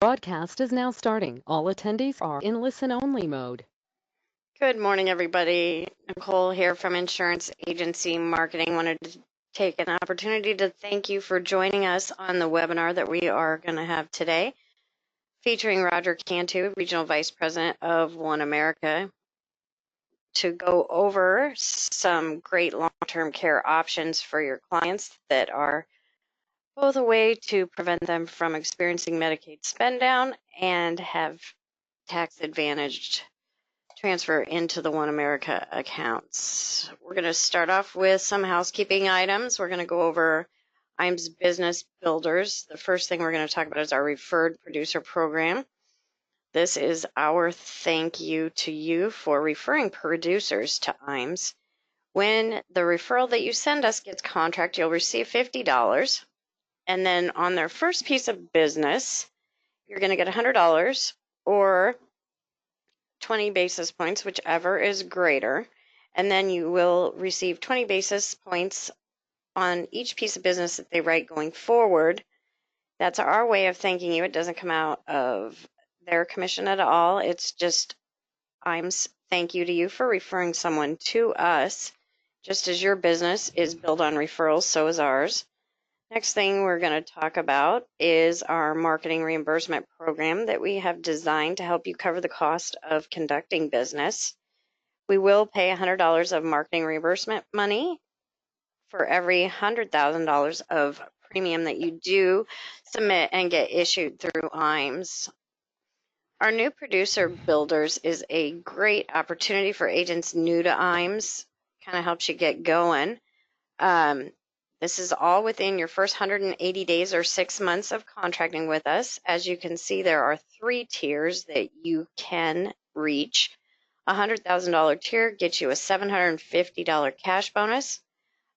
Broadcast is now starting. All attendees are in listen-only mode. Good morning, everybody. Nicole here from Insurance Agency Marketing. Wanted to take an opportunity to thank you for joining us on the webinar that we are going to have today, featuring Roger Cantu, Regional Vice President of One America, to go over some great long-term care options for your clients that are both a way to prevent them from experiencing Medicaid spend down and have tax-advantaged transfer into the One America accounts. We're going to start off with some housekeeping items. We're going to go over IME's Business Builders. The first thing we're going to talk about is our Referred Producer Program. This is our thank you to you for referring producers to IMES. When the referral that you send us gets contract, you'll receive $50. And then on their first piece of business, you're going to get $100 or 20 basis points, whichever is greater, and then you will receive 20 basis points on each piece of business that they write going forward. That's our way of thanking you. It doesn't come out of their commission at all. It's just IME's thank you to you for referring someone to us. Just as your business is built on referrals, so is ours. Next thing we're going to talk about is our marketing reimbursement program that we have designed to help you cover the cost of conducting business. We will pay $100 of marketing reimbursement money for every $100,000 of premium that you do submit and get issued through IMES. Our new producer builders is a great opportunity for agents new to IMES. Kind of helps you get going. This is all within your first 180 days or 6 months of contracting with us. As you can see, there are 3 tiers that you can reach. A $100,000 tier gets you a $750 cash bonus,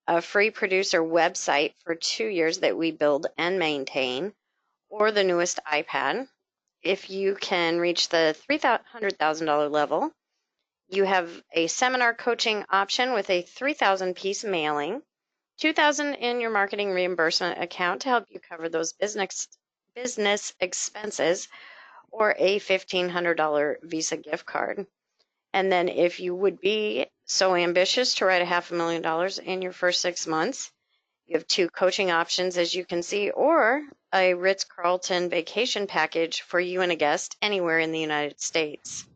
a free producer website for 2 years that we build and maintain, or the newest iPad. If you can reach the $300,000 level, you have a seminar coaching option with a 3,000-piece mailing, $2,000 in your marketing reimbursement account to help you cover those business expenses, or a $1,500 Visa gift card. And then if you would be so ambitious to write $500,000 in your first 6 months, you have 2 coaching options, as you can see, or a Ritz-Carlton vacation package for you and a guest anywhere in the United States.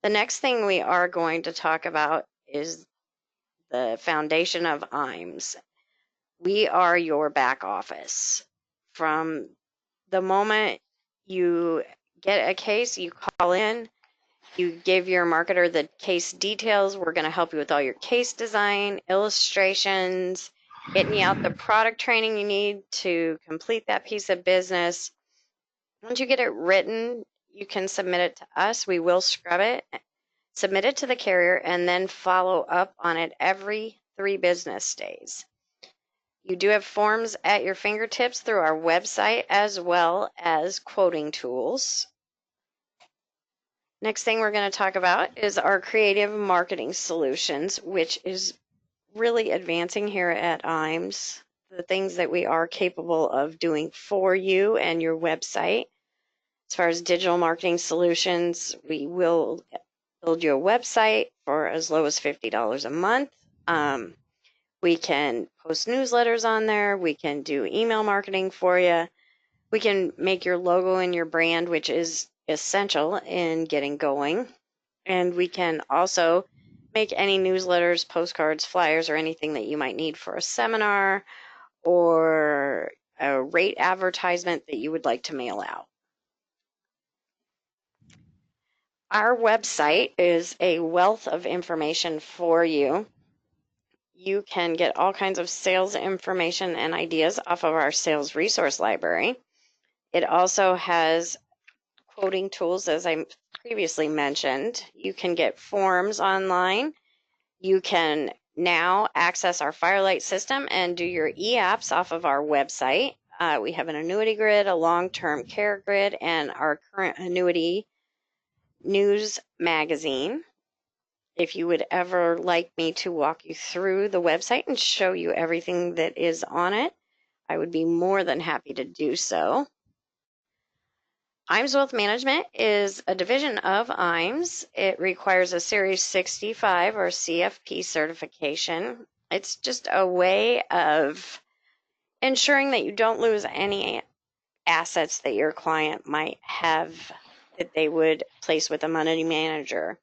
The next thing we are going to talk about is the foundation of IMES. We are your back office. From the moment you get a case, you call in, you give your marketer the case details. We're going to help you with all your case design, illustrations, getting you out the product training you need to complete that piece of business. Once you get it written, you can submit it to us. We will scrub it, submit it to the carrier, and then follow up on it every 3 business days. You do have forms at your fingertips through our website, as well as quoting tools. Next thing we're going to talk about is our creative marketing solutions, which is really advancing here at IMES. The things that we are capable of doing for you and your website. As far as digital marketing solutions, we will build you a website for as low as $50 a month. We can post newsletters on there. We can do email marketing for you. We can make your logo and your brand, which is essential in getting going. And we can also make any newsletters, postcards, flyers, or anything that you might need for a seminar or a rate advertisement that you would like to mail out. Our website is a wealth of information for you. You can get all kinds of sales information and ideas off of our sales resource library. It also has quoting tools, as I previously mentioned. You can get forms online. You can now access our Firelight system and do your e-apps off of our website. We have an annuity grid, a long-term care grid, and our current annuity news magazine. If you would ever like me to walk you through the website and show you everything that is on it, I would be more than happy to do so. IMES Wealth Management is a division of IMES. It requires a Series 65 or CFP certification. It's just a way of ensuring that you don't lose any assets that your client might have that they would place with a money manager.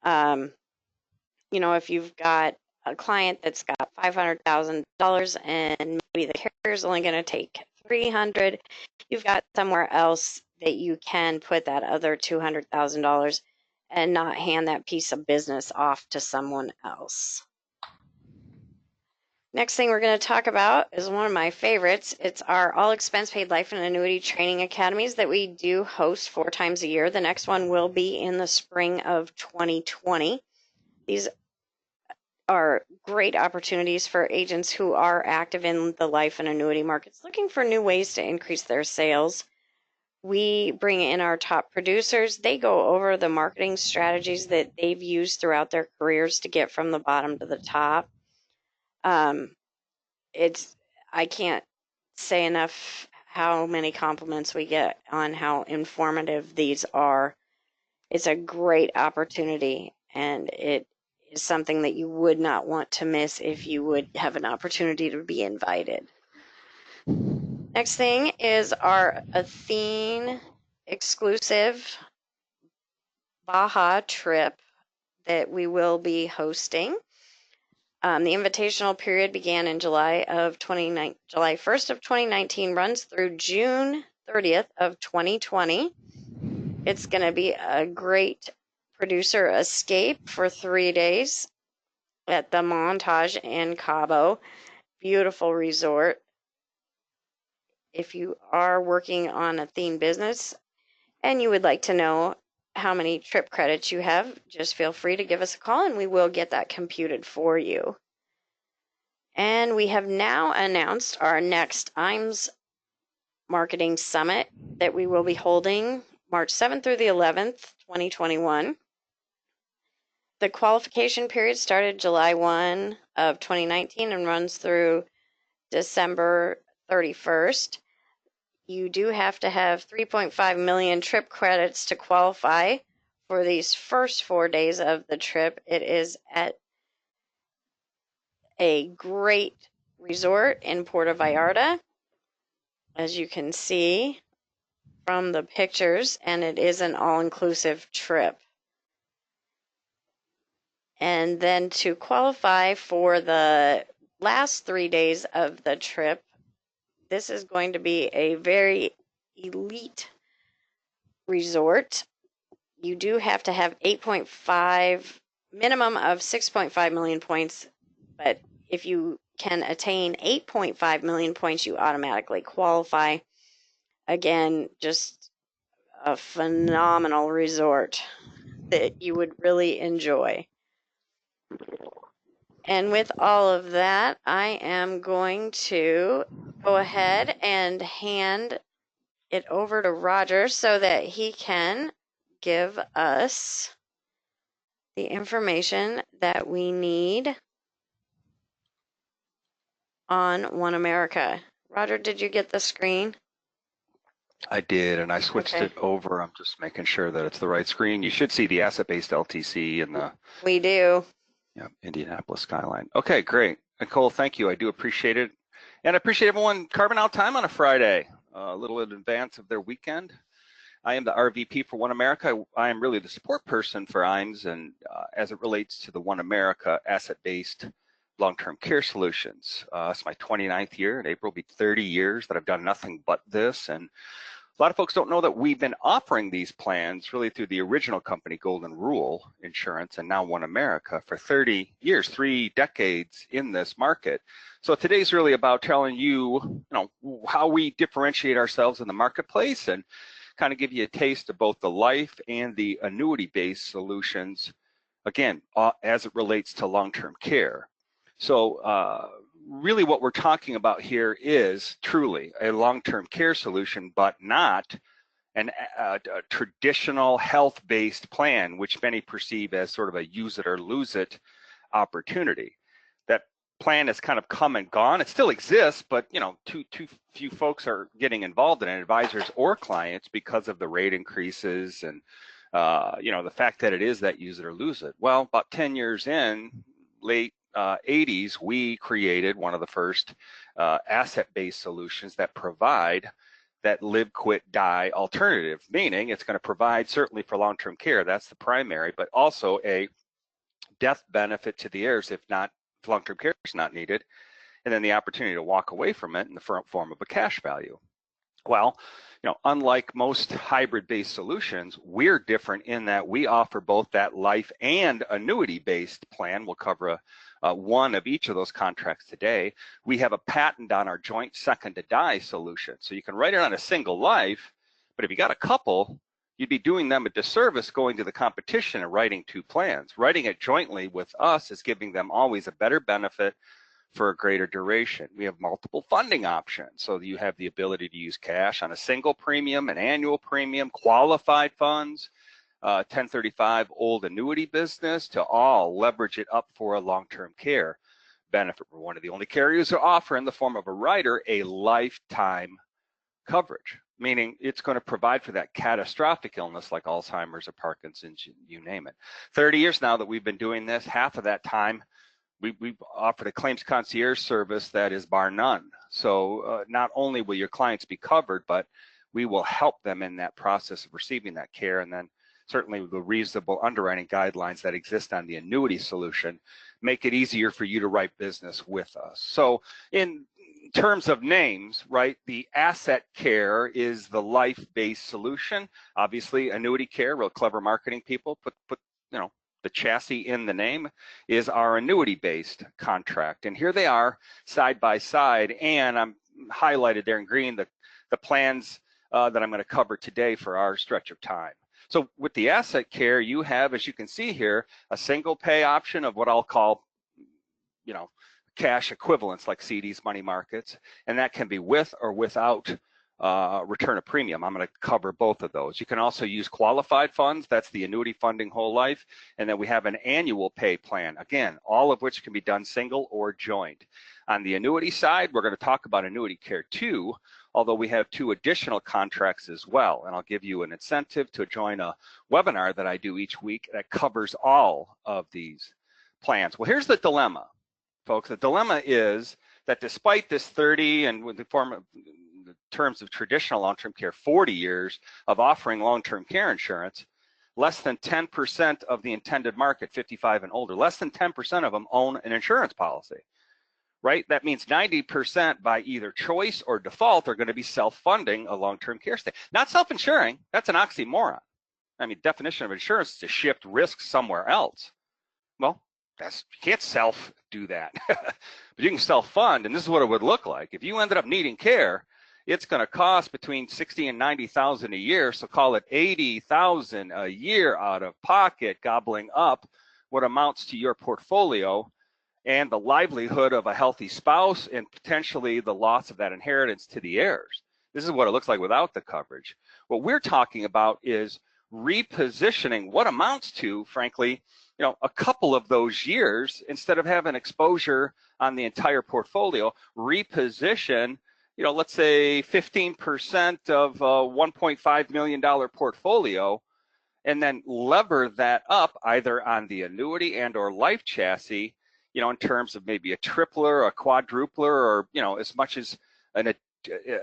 You know, if you've got a client that's got $500,000 and maybe the carrier's only going to take 300, you've got somewhere else that you can put that other $200,000 and not hand that piece of business off to someone else. Next thing we're going to talk about is one of my favorites. It's our all expense paid life and annuity training academies that we do host 4 times a year. The next one will be in the spring of 2020. These are great opportunities for agents who are active in the life and annuity markets looking for new ways to increase their sales. We bring in our top producers. They go over the marketing strategies that they've used throughout their careers to get from the bottom to the top. I can't say enough how many compliments we get on how informative these are. It's a great opportunity, and it is something that you would not want to miss if you would have an opportunity to be invited. Next thing is our Athene exclusive Baja trip that we will be hosting. The invitational period began in July 1st of 2019, runs through June 30th of 2020. It's going to be a great producer escape for 3 days at the Montage in Cabo. Beautiful resort. If you are working on a theme business and you would like to know how many trip credits you have, just feel free to give us a call and we will get that computed for you. And we have now announced our next IMES Marketing Summit that we will be holding March 7th through the 11th, 2021. The qualification period started July 1 of 2019 and runs through December 31st. You do have to have 3.5 million trip credits to qualify for these first 4 days of the trip. It is at a great resort in Puerto Vallarta, as you can see from the pictures, and it is an all-inclusive trip. And then to qualify for the last 3 days of the trip, this is going to be a very elite resort. You do have to have 8.5, minimum of 6.5 million points, but if you can attain 8.5 million points, you automatically qualify. Again, just a phenomenal resort that you would really enjoy. And with all of that, I am going to go ahead and hand it over to Roger so that he can give us the information that we need on One America. Roger, did you get the screen? I did, and I switched it over. I'm just making sure that it's the right screen. You should see the asset-based LTC and the We do. Indianapolis skyline. Okay, great. Nicole, thank you. I do appreciate it. And I appreciate everyone carving out time on a Friday, a little in advance of their weekend. I am the RVP for One America. I am really the support person for IMES, and as it relates to the One America asset-based long-term care solutions. It's my 29th year. In April will be 30 years that I've done nothing but this. And a lot of folks don't know that we've been offering these plans really through the original company, Golden Rule Insurance, and now One America for 30 years, 3 decades in this market. So today's really about telling you, how we differentiate ourselves in the marketplace and kind of give you a taste of both the life and the annuity-based solutions, again, as it relates to long-term care. So really what we're talking about here is truly a long-term care solution, but not a traditional health-based plan, which many perceive as sort of a use it or lose it opportunity. That plan has kind of come and gone. It still exists, but too few folks are getting involved in it, advisors or clients, because of the rate increases and the fact that it is that use it or lose it. Well, about 10 years in, late 80s, we created one of the first asset-based solutions that provide that live, quit, die alternative, meaning it's going to provide, certainly for long-term care, that's the primary, but also a death benefit to the heirs if long-term care is not needed, and then the opportunity to walk away from it in the form of a cash value. Well, unlike most hybrid-based solutions, we're different in that we offer both that life and annuity-based plan. We'll cover one of each of those contracts today. We have a patent on our joint second to die solution. So you can write it on a single life, but if you got a couple, you'd be doing them a disservice going to the competition and writing two plans. Writing it jointly with us is giving them always a better benefit for a greater duration. We have multiple funding options, so you have the ability to use cash on a single premium, an annual premium, qualified funds, 1035 old annuity business, to all leverage it up for a long-term care benefit. We're one of the only carriers who offer, in the form of a rider, a lifetime coverage, meaning it's going to provide for that catastrophic illness like Alzheimer's or Parkinson's, you name it. 30 years now that we've been doing this. Half of that time we offer the claims concierge service that is bar none. So not only will your clients be covered, but we will help them in that process of receiving that care. And then certainly the reasonable underwriting guidelines that exist on the annuity solution make it easier for you to write business with us. So in terms of names, right, the asset care is the life-based solution. Obviously, Annuity Care, real clever marketing people, put the chassis in the name, is our annuity-based contract. And here they are side by side, and I'm highlighted there in green the plans that I'm going to cover today for our stretch of time. So with the asset care, you have, as you can see here, a single pay option of what I'll call, cash equivalents like CDs, money markets, and that can be with or without return of premium. I'm going to cover both of those. You can also use qualified funds. That's the annuity funding whole life. And then we have an annual pay plan. Again, all of which can be done single or joint. On the annuity side, we're going to talk about Annuity Care II, although we have two additional contracts as well. And I'll give you an incentive to join a webinar that I do each week that covers all of these plans. Well, here's the dilemma, folks. The dilemma is that despite this 30 and with the terms of traditional long-term care, 40 years of offering long-term care insurance, less than 10% of the intended market, 55 and older, less than 10% of them own an insurance policy, right? That means 90% by either choice or default are going to be self-funding a long-term care stay. Not self-insuring, that's an oxymoron. I mean, definition of insurance is to shift risk somewhere else. Well, you can't self-do that, but you can self-fund, and this is what it would look like. If you ended up needing care, it's going to cost between $60,000 and $90,000 a year, so call it $80,000 a year out of pocket, gobbling up what amounts to your portfolio and the livelihood of a healthy spouse and potentially the loss of that inheritance to the heirs. This is what it looks like without the coverage. What we're talking about is repositioning what amounts to, frankly, a couple of those years, instead of having exposure on the entire portfolio, reposition, let's say 15% of a $1.5 million portfolio, and then lever that up either on the annuity and or life chassis, in terms of maybe a tripler, a quadrupler, or, as much as an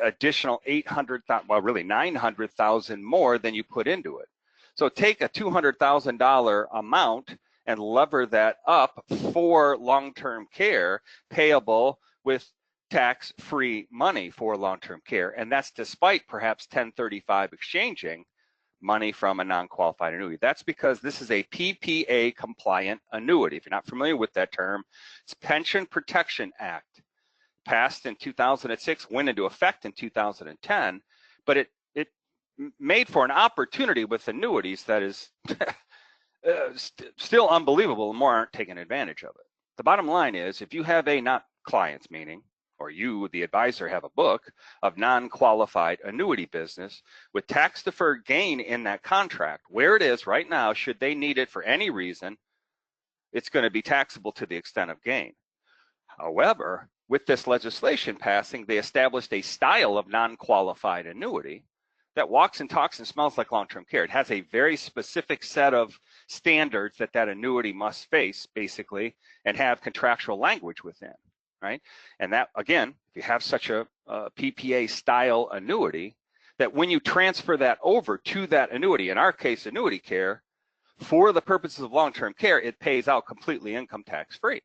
additional 800,000, well, really 900,000 more than you put into it. So take a $200,000 amount and lever that up for long-term care, payable with tax-free money for long-term care. And that's despite perhaps 1035 exchanging money from a non-qualified annuity. That's because this is a PPA compliant annuity. If you're not familiar with that term, it's Pension Protection Act, passed in 2006, went into effect in 2010, but it made for an opportunity with annuities that is still unbelievable, and more aren't taking advantage of it. The bottom line is, if you have not clients, meaning, or you, the advisor, have a book of non-qualified annuity business with tax-deferred gain in that contract, where it is right now, should they need it for any reason, it's going to be taxable to the extent of gain. However, with this legislation passing, they established a style of non-qualified annuity that walks and talks and smells like long-term care. It has a very specific set of standards that that annuity must face, basically, and have contractual language within, right? And that, again, if you have such a PPA style annuity, that when you transfer that over to that annuity, in our case, Annuity Care, for the purposes of long-term care, it pays out completely income tax-free.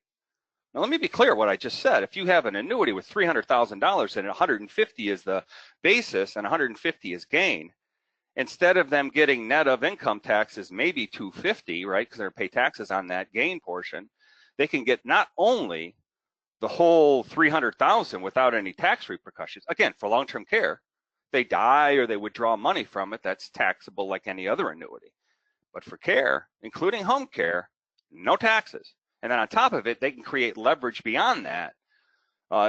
Now, let me be clear what I just said. If you have an annuity with $300,000 and 150 is the basis and 150 is gain, instead of them getting net of income taxes, maybe 250, right, because they're going to pay taxes on that gain portion, they can get not only the whole 300,000 without any tax repercussions. Again, for long-term care, they die or they withdraw money from it, that's taxable like any other annuity. But for care, including home care, no taxes. And then on top of it, they can create leverage beyond that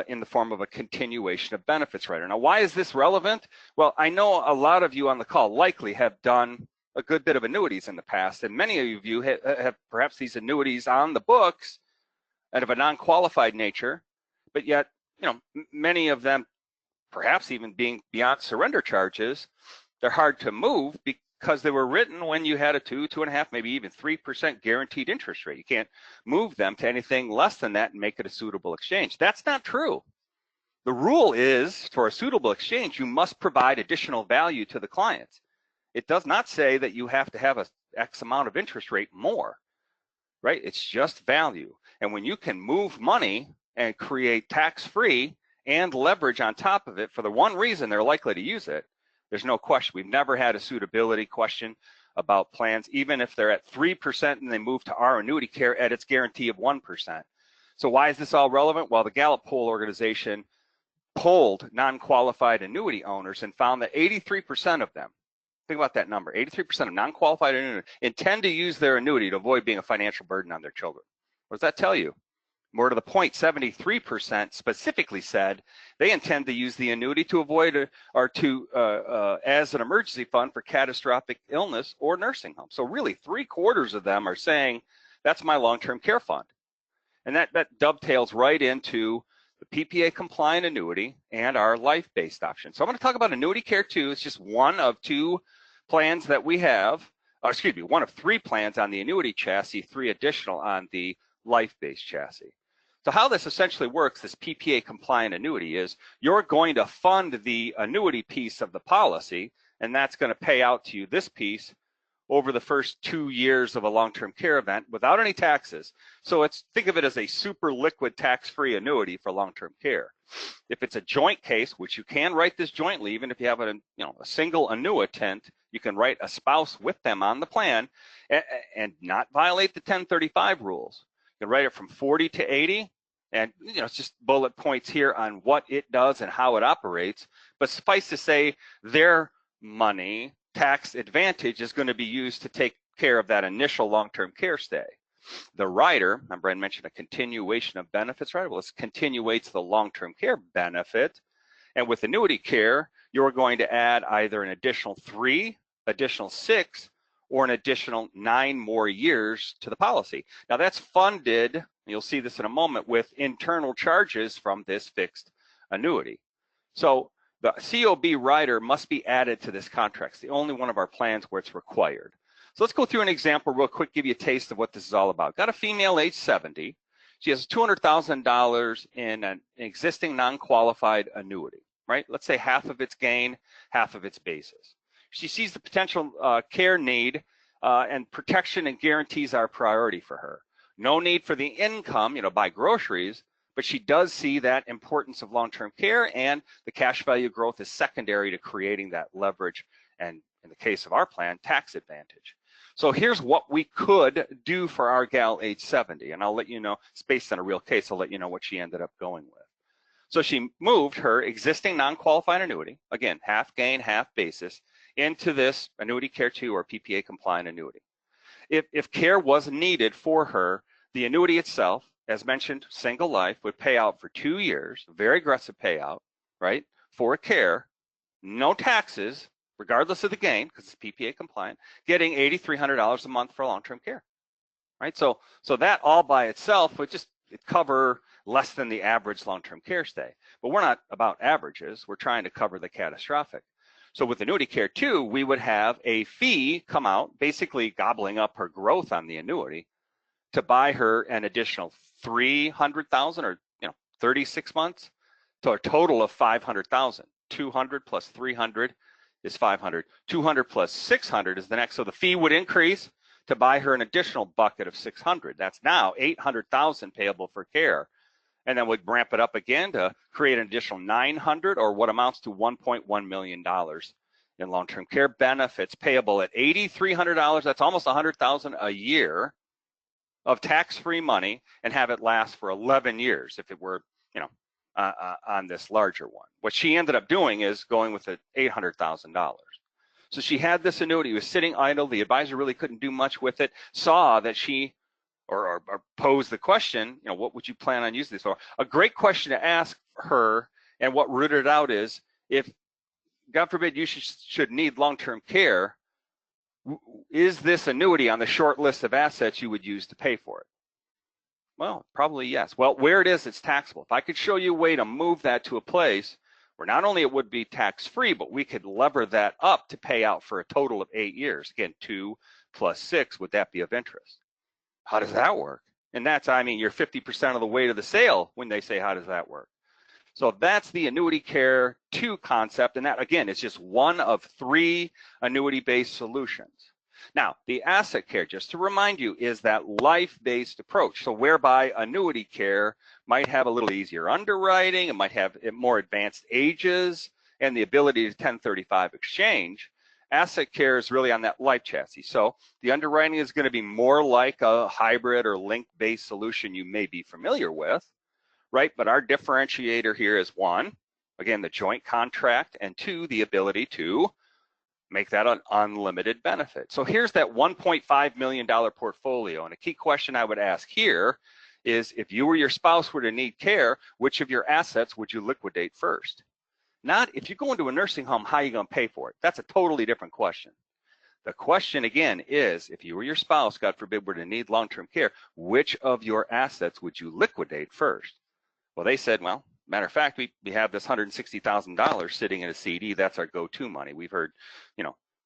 in the form of a continuation of benefits rider. Now, why is this relevant? Well, I know a lot of you on the call likely have done a good bit of annuities in the past, and many of you have perhaps these annuities on the books and of a non-qualified nature, but yet, you know, many of them perhaps even being beyond surrender charges, they're hard to move because they were written when you had a 2, 2.5, maybe even 3% guaranteed interest rate. You can't move them to anything less than that and make it a suitable exchange. That's not true. The rule is for a suitable exchange, you must provide additional value to the clients. It does not say that you have to have a X amount of interest rate more, right? It's just value. And when you can move money and create tax-free and leverage on top of it for the one reason they're likely to use it, there's no question. We've never had a suitability question about plans, even if they're at 3% and they move to our Annuity Care at its guarantee of 1%. So why is this all relevant? Well, the Gallup poll organization polled non-qualified annuity owners and found that 83% of them, think about that number, 83% of non-qualified annuity intend to use their annuity to avoid being a financial burden on their children. What does that tell you? More to the point, 73% specifically said they intend to use the annuity to avoid or to as an emergency fund for catastrophic illness or nursing home. So really 3/4 of them are saying that's my long-term care fund. And that dovetails right into the PPA compliant annuity and our life-based option. So I'm going to talk about Annuity Care II. It's just one of 2 plans that we have, excuse me, one of 3 plans on the annuity chassis, 3 additional on the life-based chassis. So how this essentially works, this PPA compliant annuity, is you're going to fund the annuity piece of the policy, and that's going to pay out to you this piece over the first 2 years of a long-term care event without any taxes. So think of it as a super liquid tax-free annuity for long-term care. If it's a joint case, which you can write this jointly, even if you have a single annuitant, you can write a spouse with them on the plan and not violate the 1035 rules. You can write it from 40 to 80. And it's just bullet points here on what it does and how it operates. But suffice to say, their money, tax advantage, is going to be used to take care of that initial long-term care stay. The rider, remember I mentioned a continuation of benefits, right? Well, this continuates the long-term care benefit. And with Annuity Care, you're going to add either an additional 3, additional 6, or an additional 9 more years to the policy. Now that's funded, you'll see this in a moment, with internal charges from this fixed annuity. So the COB rider must be added to this contract. It's the only one of our plans where it's required. So let's go through an example real quick, give you a taste of what this is all about. Got a female age 70. She has $200,000 in an existing non-qualified annuity, right? Let's say half of its gain, half of its basis. She sees the potential care need and protection and guarantees are a priority for her. No need for the income, buy groceries, but she does see that importance of long-term care, and the cash value growth is secondary to creating that leverage and, in the case of our plan, tax advantage. So here's what we could do for our gal age 70, and I'll let you know, it's based on a real case, I'll let you know what she ended up going with. So she moved her existing non-qualified annuity, again, half gain, half basis, into this Annuity Care II or PPA compliant annuity. If care was needed for her, the annuity itself, as mentioned, single life, would pay out for 2 years, very aggressive payout, right, for care, no taxes, regardless of the gain, because it's PPA compliant, getting $8,300 a month for long-term care, right? So that all by itself would just cover less than the average long-term care stay. But we're not about averages. We're trying to cover the catastrophic. So with Annuity Care II, we would have a fee come out, basically gobbling up her growth on the annuity to buy her an additional $300,000 or 36 months to a total of $500,000. 200 plus 300 is 500. 200 plus 600 is the next. So the fee would increase to buy her an additional bucket of 600. That's now 800,000 payable for care. And then we'd ramp it up again to create an additional 900 or what amounts to $1.1 million in long-term care benefits payable at $8,300. That's almost $100,000 a year of tax-free money, and have it last for 11 years if it were, on this larger one. What she ended up doing is going with the $800,000. So she had this annuity, was sitting idle. The advisor really couldn't do much with it, saw that she, or posed the question, what would you plan on using this for? A great question to ask her, and what rooted out is, if, God forbid, you should need long-term care, is this annuity on the short list of assets you would use to pay for it? Well, probably yes. Well, where it is, it's taxable. If I could show you a way to move that to a place where not only it would be tax-free, but we could lever that up to pay out for a total of 8 years. Again, 2 plus 6, would that be of interest? How does that work? And that's, you're 50% of the way to the sale when they say, how does that work? So that's the Annuity Care II concept, and that, again, is just one of 3 annuity-based solutions. Now, the asset care, just to remind you, is that life-based approach. So whereby Annuity Care might have a little easier underwriting, it might have more advanced ages, and the ability to 1035 exchange. Asset care is really on that life chassis. So the underwriting is going to be more like a hybrid or link-based solution you may be familiar with, right? But our differentiator here is 1, again, the joint contract, and 2, the ability to make that an unlimited benefit. So here's that $1.5 million portfolio. And a key question I would ask here is, if you or your spouse were to need care, which of your assets would you liquidate first? Not if you go into a nursing home, how are you going to pay for it? That's a totally different question. The question again is, if you or your spouse, God forbid, were to need long-term care, which of your assets would you liquidate first? Well, they said, well, matter of fact, we have this $160,000 sitting in a CD. That's our go-to money. We've heard,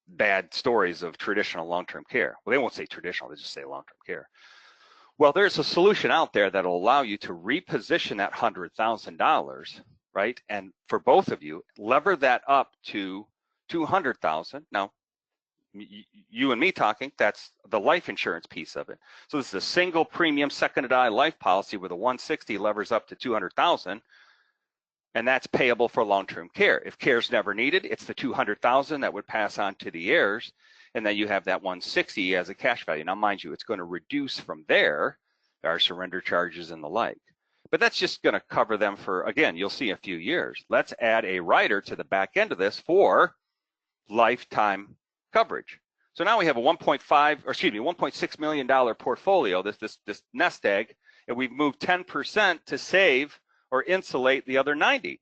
bad stories of traditional long-term care. Well, they won't say traditional, they just say long-term care. Well, there's a solution out there that'll allow you to reposition that $100,000, right? And for both of you, lever that up to $200,000. Now, you and me talking, that's the life insurance piece of it. So this is a single premium second to die life policy where the 160 levers up to 200,000. And that's payable for long-term care. If care's never needed, it's the 200,000 that would pass on to the heirs, and then you have that 160 as a cash value. Now, mind you, it's going to reduce from there. There are surrender charges and the like. But that's just going to cover them for, again, you'll see a few years. Let's add a rider to the back end of this for lifetime coverage. So now we have a $1.6 million portfolio, this nest egg, and we've moved 10% to save or insulate the other 90%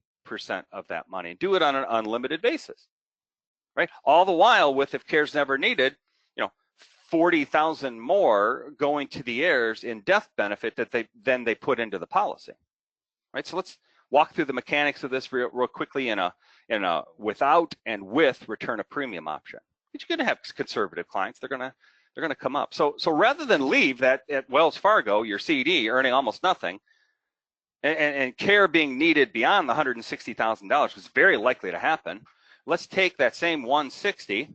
of that money, and do it on an unlimited basis, right? All the while with, if care's never needed, 40,000 more going to the heirs in death benefit that they put into the policy, right? So let's walk through the mechanics of this real quickly in a without and with return of premium option. But you're going to have conservative clients. They're going to come up. So rather than leave that at Wells Fargo, your CD earning almost nothing, and care being needed beyond the $160,000, which is very likely to happen, let's take that same 160,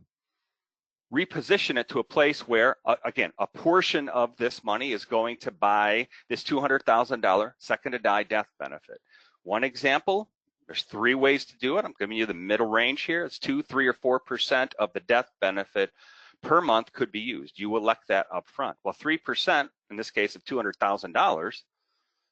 reposition it to a place where, again, a portion of this money is going to buy this $200,000 second to die death benefit. One example, there's 3 ways to do it. I'm giving you the middle range here. It's 2, 3, or 4% of the death benefit per month could be used. You elect that up front. Well, 3%, in this case of $200,000,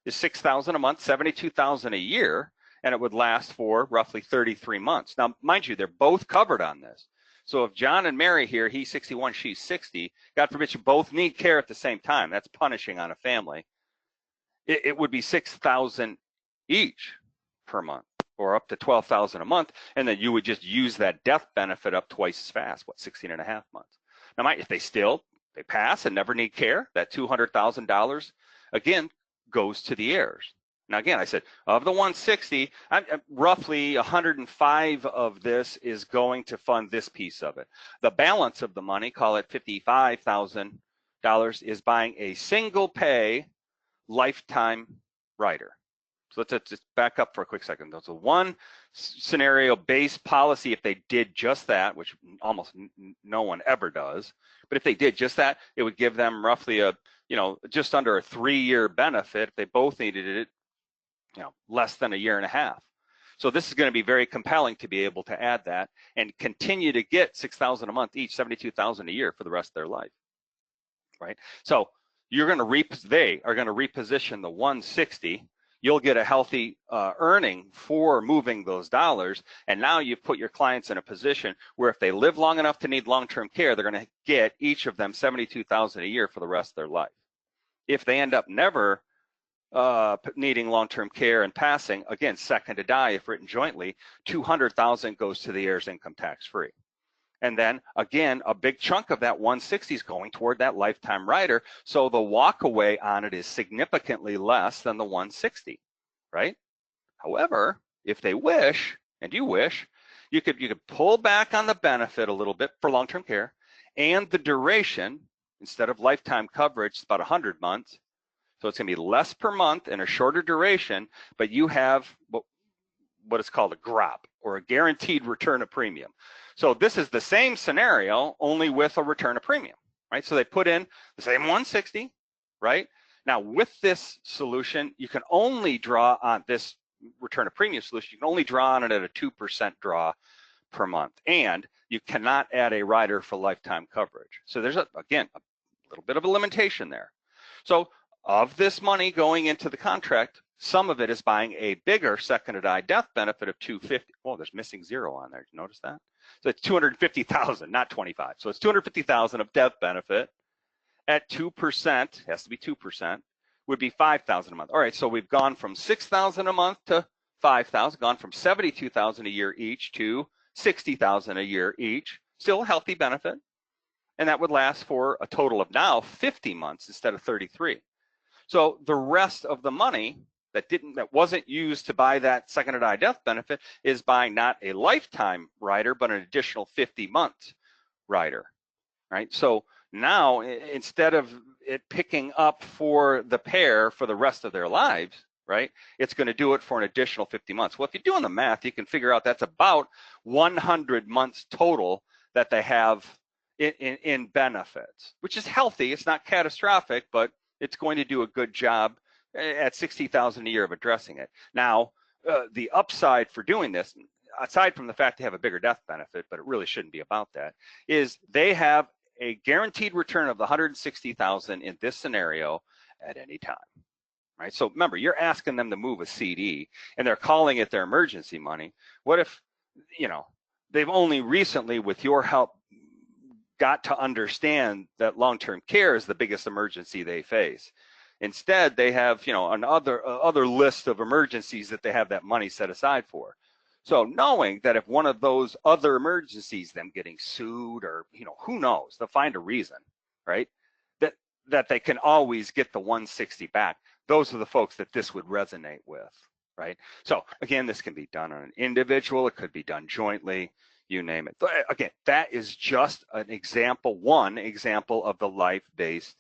is $6,000 a month, $72,000 a year, and it would last for roughly 33 months. Now, mind you, they're both covered on this. So if John and Mary here, he's 61, she's 60, God forbid you both need care at the same time, that's punishing on a family, it would be $6,000 each per month, or up to $12,000 a month, and then you would just use that death benefit up twice as fast, 16 and a half months. Now, if they pass and never need care, that $200,000, again, goes to the heirs. Now again, I said of the 160, roughly 105 of this is going to fund this piece of it. The balance of the money, call it $55,000, is buying a single pay lifetime rider. So let's just back up for a quick second. So one scenario based policy, if they did just that, which almost no one ever does, but if they did just that, it would give them roughly a, just under a 3-year benefit. If they both needed it, less than a year and a half. So this is going to be very compelling to be able to add that and continue to get $6,000 a month each, $72,000 a year for the rest of their life, right? So they are going to reposition the 160. You'll get a healthy earning for moving those dollars. And now you've put your clients in a position where if they live long enough to need long-term care, they're going to get each of them $72,000 a year for the rest of their life. If they end up never needing long-term care and passing, again, second to die if written jointly, $200,000 goes to the heirs income tax-free. And then again, a big chunk of that 160 is going toward that lifetime rider. So the walk away on it is significantly less than the 160, right? However, if they wish, and you wish, you could pull back on the benefit a little bit for long-term care and the duration. Instead of lifetime coverage, it's about 100 months. So it's going to be less per month and a shorter duration, but you have what is called a GROP, or a guaranteed return of premium. So this is the same scenario, only with a return of premium, right? So they put in the same 160, right? Now with this solution, you can only draw on this return of premium solution, you can only draw on it at a 2% draw per month, and you cannot add a rider for lifetime coverage. So there's, again, a little bit of a limitation there. So of this money going into the contract, some of it is buying a bigger second to die death benefit of $250. Oh, there's missing zero on there. Did you notice that? So it's $250,000, not 25. So it's $250,000 of death benefit at 2%, has to be 2%, would be $5,000 a month. All right, so we've gone from $6,000 a month to $5,000, gone from $72,000 a year each to $60,000 a year each. Still a healthy benefit, and that would last for a total of now 50 months instead of 33. So the rest of the money that wasn't used to buy that second to die death benefit is buying not a lifetime rider, but an additional 50 months rider, right? So now instead of it picking up for the pair for the rest of their lives, right, it's going to do it for an additional 50 months. Well, if you're doing the math, you can figure out that's about 100 months total that they have in benefits, which is healthy. It's not catastrophic, but it's going to do a good job at $60,000 a year of addressing it. Now, the upside for doing this, aside from the fact they have a bigger death benefit, but it really shouldn't be about that, is they have a guaranteed return of the $160,000 in this scenario at any time, right? So remember, you're asking them to move a CD, and they're calling it their emergency money. What if, they've only recently, with your help, got to understand that long-term care is the biggest emergency they face. Instead, they have, another list of emergencies that they have that money set aside for. So knowing that if one of those other emergencies, them getting sued or, who knows, they'll find a reason, right? That they can always get the 160 back. Those are the folks that this would resonate with, right? So again, this can be done on an individual. It could be done jointly. You name it. Again, that is just an example, one example of the life-based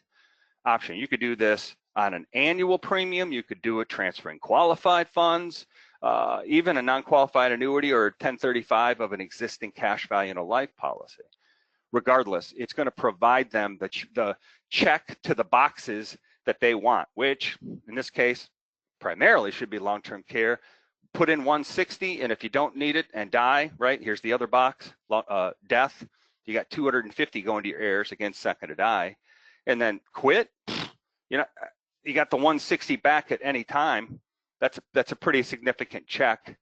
option. You could do this on an annual premium. You could do it transferring qualified funds, even a non-qualified annuity or 1035 of an existing cash value in a life policy. Regardless, it's going to provide them the check to the boxes that they want, which in this case primarily should be long-term care. Put in 160, and if you don't need it and die, right, here's the other box, death. You got 250 going to your heirs against second to die, and then quit. You got the 160 back at any time. That's a pretty significant check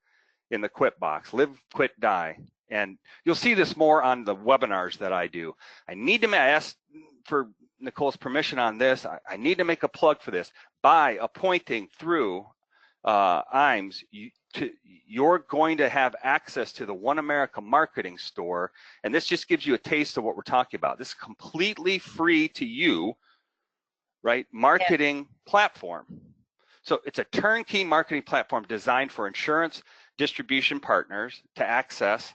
in the quit box. Live, quit, die, and you'll see this more on the webinars that I do. I need to ask for Nicole's permission on this. I need to make a plug for this. By appointing through IMES, you're going to have access to the One America marketing store, and this just gives you a taste of what we're talking about. This is completely free to you, right? Marketing platform. So it's a turnkey marketing platform designed for insurance distribution partners to access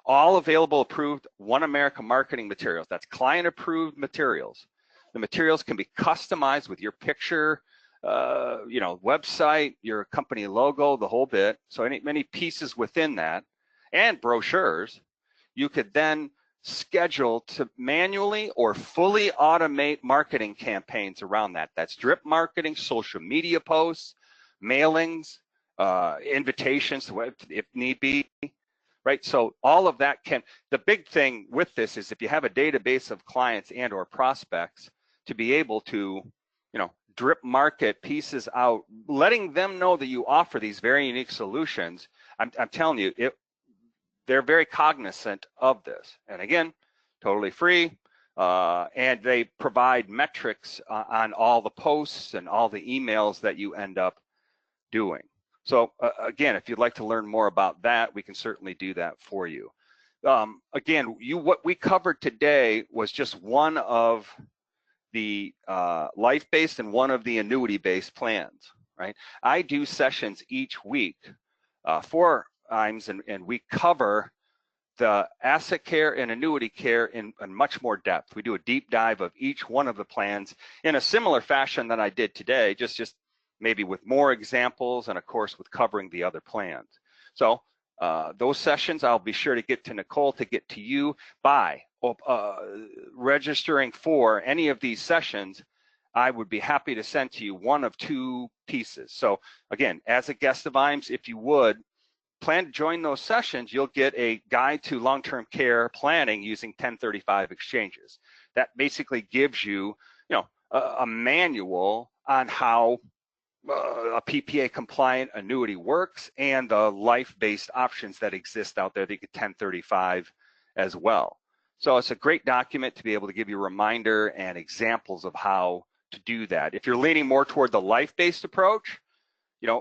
all available approved One America marketing materials. That's client approved materials. The materials can be customized with your picture, website, your company logo, the whole bit. So many pieces within that, and brochures. You could then schedule to manually or fully automate marketing campaigns around that. That's drip marketing, social media posts, mailings, invitations if need be, right? So all of that the big thing with this is if you have a database of clients and or prospects, to be able to, drip market pieces out, letting them know that you offer these very unique solutions. I'm telling you, they're very cognizant of this. And again, totally free. And they provide metrics on all the posts and all the emails that you end up doing. So again, if you'd like to learn more about that, we can certainly do that for you. Again, what we covered today was just one of the life-based and one of the annuity-based plans, right? I do sessions each week, 4 times, and we cover the asset care and annuity care in much more depth. We do a deep dive of each one of the plans in a similar fashion that I did today, just maybe with more examples and of course with covering the other plans. So those sessions, I'll be sure to get to Nicole to get to you by registering for any of these sessions. I would be happy to send to you one of 2 pieces. So again, as a guest of IAMS, if you would plan to join those sessions, you'll get a guide to long-term care planning using 1035 exchanges. That basically gives you, a manual on how a PPA compliant annuity works and the life-based options that exist out there that you could 1035 as well. So it's a great document to be able to give you a reminder and examples of how to do that. If you're leaning more toward the life-based approach,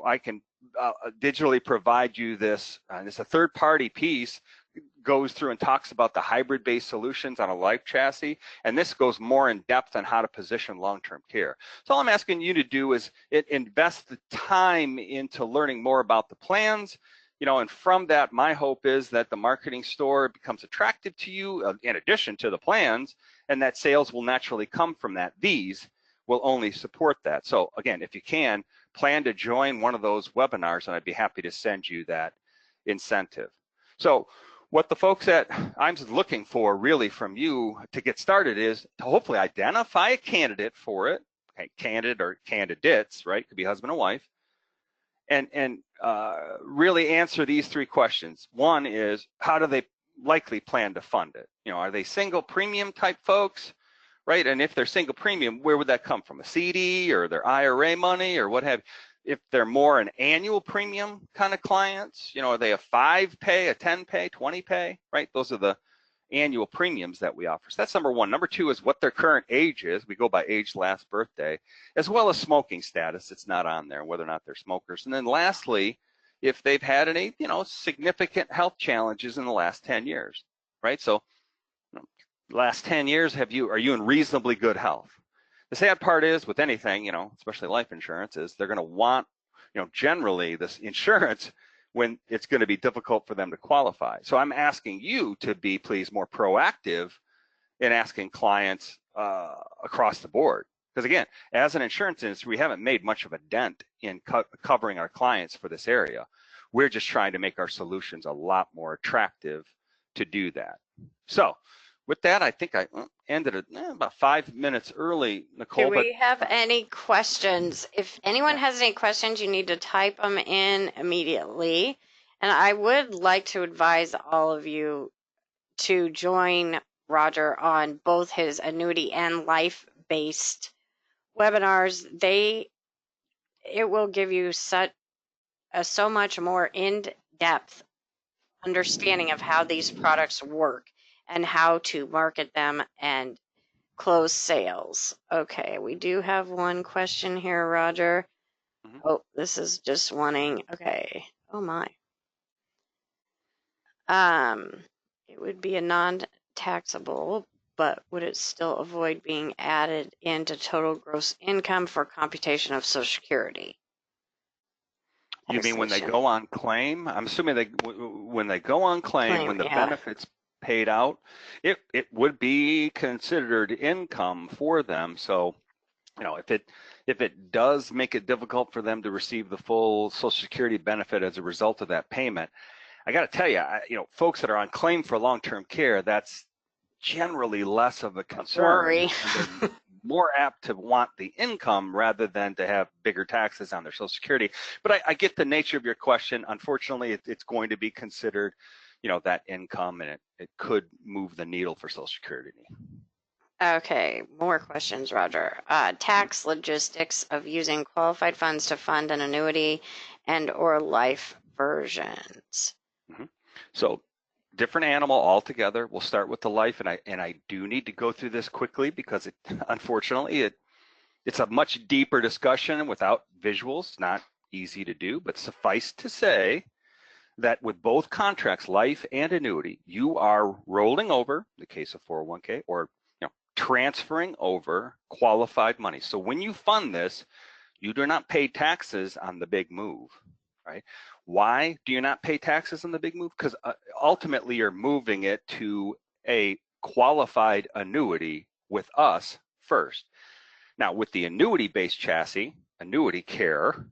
I can digitally provide you this, and it's a third-party piece, goes through and talks about the hybrid-based solutions on a life chassis, and this goes more in depth on how to position long-term care. So all I'm asking you to do is invest the time into learning more about the plans, and from that, my hope is that the marketing store becomes attractive to you in addition to the plans, and that sales will naturally come from that. These will only support that. So again, if you can, plan to join one of those webinars, and I'd be happy to send you that incentive. So what the folks at IAMS looking for really from you to get started is to hopefully identify a candidate for it, okay, candidate or candidates, right? Could be husband and wife, and really answer these 3 questions. One is, how do they likely plan to fund it? Are they single premium type folks? Right, and if they're single premium, where would that come from? A CD or their IRA money or what have you? If they're more an annual premium kind of clients, are they a 5-pay, a 10-pay, 20-pay, right? Those are the annual premiums that we offer. So that's number 1. Number 2 is what their current age is. We go by age last birthday, as well as smoking status. It's not on there, whether or not they're smokers. And then lastly, if they've had any, significant health challenges in the last 10 years, right? So last 10 years, are you in reasonably good health? The sad part is with anything, especially life insurance, is they're going to want, generally this insurance when it's going to be difficult for them to qualify. So I'm asking you to be, please, more proactive in asking clients across the board. Because again, as an insurance industry, we haven't made much of a dent in covering our clients for this area. We're just trying to make our solutions a lot more attractive to do that. So with that, I think I ended it about 5 minutes early, Nicole. Do we have any questions? If anyone has any questions, you need to type them in immediately. And I would like to advise all of you to join Roger on both his annuity and life-based webinars. It will give you so much more in-depth understanding of how these products work and how to market them and close sales. Okay, we do have one question here, Roger. Mm-hmm. Oh, this is just wanting, okay. Oh my. It would be a non-taxable, but would it still avoid being added into total gross income for computation of Social Security? You mean when they go on claim? I'm assuming when they go on claim, when the benefits paid out, it would be considered income for them. So, if it does make it difficult for them to receive the full Social Security benefit as a result of that payment, I got to tell you, folks that are on claim for long-term care, that's generally less of a concern. Worry. And they're more apt to want the income rather than to have bigger taxes on their Social Security. But I get the nature of your question. Unfortunately, it's going to be considered, that income, and it could move the needle for Social Security. Okay, more questions, Roger. Tax logistics of using qualified funds to fund an annuity and or life versions. Mm-hmm. So different animal altogether. We'll start with the life, and I do need to go through this quickly because unfortunately it's a much deeper discussion without visuals. Not easy to do, but suffice to say that with both contracts, life and annuity, you are rolling over, in the case of 401k, or transferring over qualified money. So when you fund this, you do not pay taxes on the big move, right? Why do you not pay taxes on the big move? Because ultimately you're moving it to a qualified annuity with us first. Now with the annuity-based chassis, Annuity Care,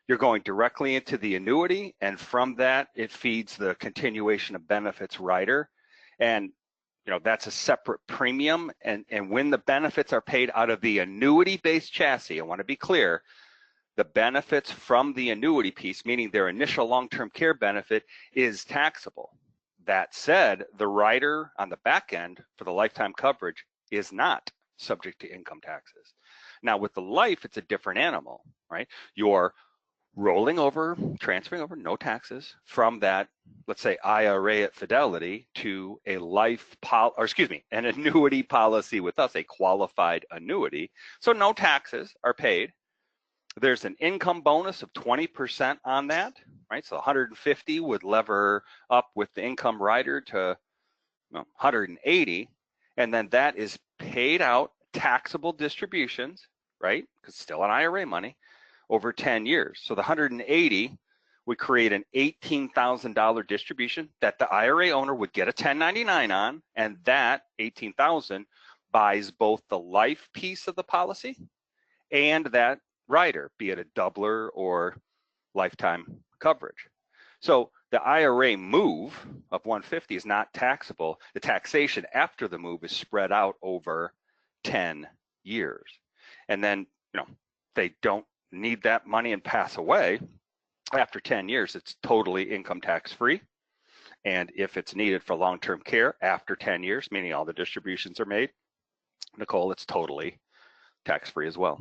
you're going directly into the annuity, and from that it feeds the continuation of benefits rider, and that's a separate premium. And when the benefits are paid out of the annuity-based chassis, I want to be clear, the benefits from the annuity piece, meaning their initial long-term care benefit, is taxable. That said, the rider on the back end for the lifetime coverage is not subject to income taxes. Now with the life, it's a different animal, right? You're rolling over, transferring over, no taxes from that, let's say IRA at Fidelity, to a an annuity policy with us, a qualified annuity. So no taxes are paid. There's an income bonus of 20% on that, right? So 150 would lever up with the income rider to 180, and then that is paid out taxable distributions, right? Because still an IRA money, over 10 years. So the 180 would create an $18,000 distribution that the IRA owner would get a 1099 on, and that $18,000 buys both the life piece of the policy and that rider, be it a doubler or lifetime coverage. So the IRA move of 150 is not taxable. The taxation after the move is spread out over 10 years. And then, they don't need that money and pass away after 10 years, it's totally income tax free. And if it's needed for long-term care after 10 years, meaning all the distributions are made, Nicole, it's totally tax free as well.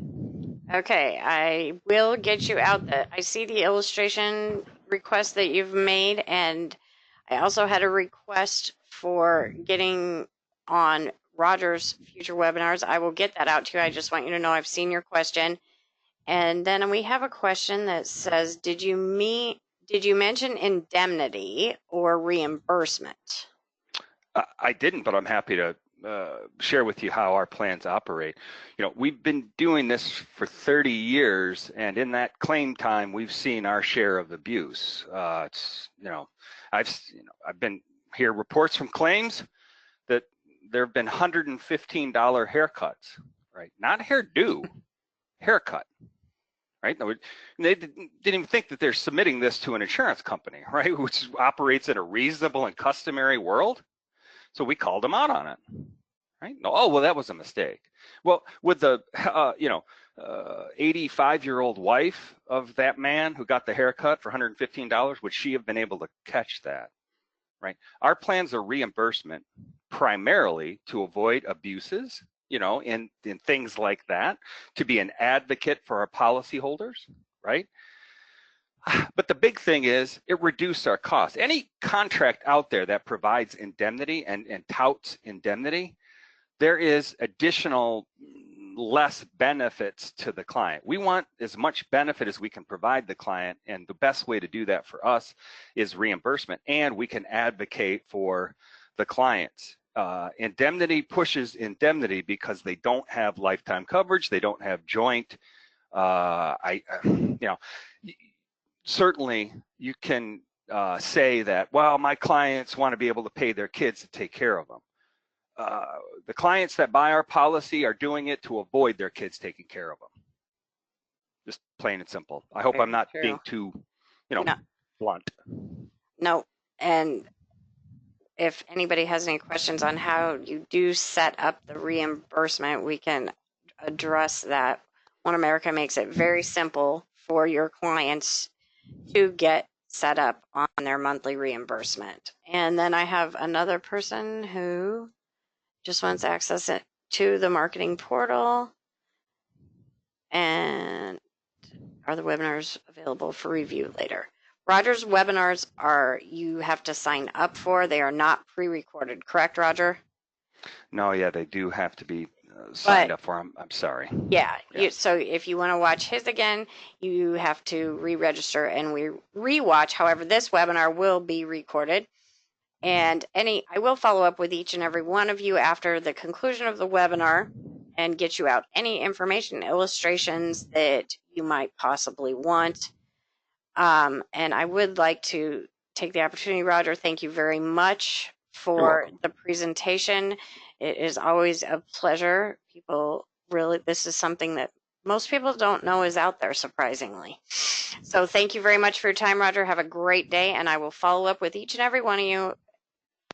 Okay, I will get you out I see the illustration request that you've made, and I also had a request for getting on Roger's future webinars. I will get that out to you. I just want you to know I've seen your question. And then we have a question that says, did you mention indemnity or reimbursement? I didn't, but I'm happy to share with you how our plans operate. We've been doing this for 30 years, and in that claim time, we've seen our share of abuse. I've been hear reports from claims that there have been $115 haircuts, right? Not hairdo, haircut. Right? They didn't even think that they're submitting this to an insurance company, right? Which operates in a reasonable and customary world. So we called them out on it, right? Oh, well, that was a mistake. Well, with the 85-year-old wife of that man who got the haircut for $115, would she have been able to catch that, right? Our plans are reimbursement primarily to avoid abuses, in things like that, to be an advocate for our policyholders, right? But the big thing is it reduced our costs. Any contract out there that provides indemnity and touts indemnity, there is additional less benefits to the client. We want as much benefit as we can provide the client, and the best way to do that for us is reimbursement, and we can advocate for the clients. Indemnity pushes indemnity because they don't have lifetime coverage, they don't have joint. certainly you can say that, well, my clients want to be able to pay their kids to take care of them. The clients that buy our policy are doing it to avoid their kids taking care of them. Just plain and simple. I hope I'm not being too, No. blunt. No, and if anybody has any questions on how you do set up the reimbursement, we can address that. One America makes it very simple for your clients to get set up on their monthly reimbursement. And then I have another person who just wants access to the marketing portal. And are the webinars available for review later? Roger's webinars you have to sign up for. They are not pre-recorded, correct, Roger? No, yeah, they do have to be signed up for. I'm sorry. Yeah. So if you want to watch his again, you have to re-register and we re-watch. However, this webinar will be recorded. And I will follow up with each and every one of you after the conclusion of the webinar and get you out any information, illustrations that you might possibly want. And I would like to take the opportunity, Roger, thank you very much for the presentation. It is always a pleasure. This is something that most people don't know is out there, surprisingly. So thank you very much for your time, Roger. Have a great day, and I will follow up with each and every one of you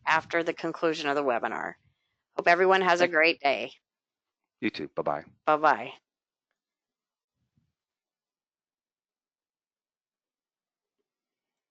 after the conclusion of the webinar. Hope everyone has a great day. You too. Bye-bye. Bye-bye.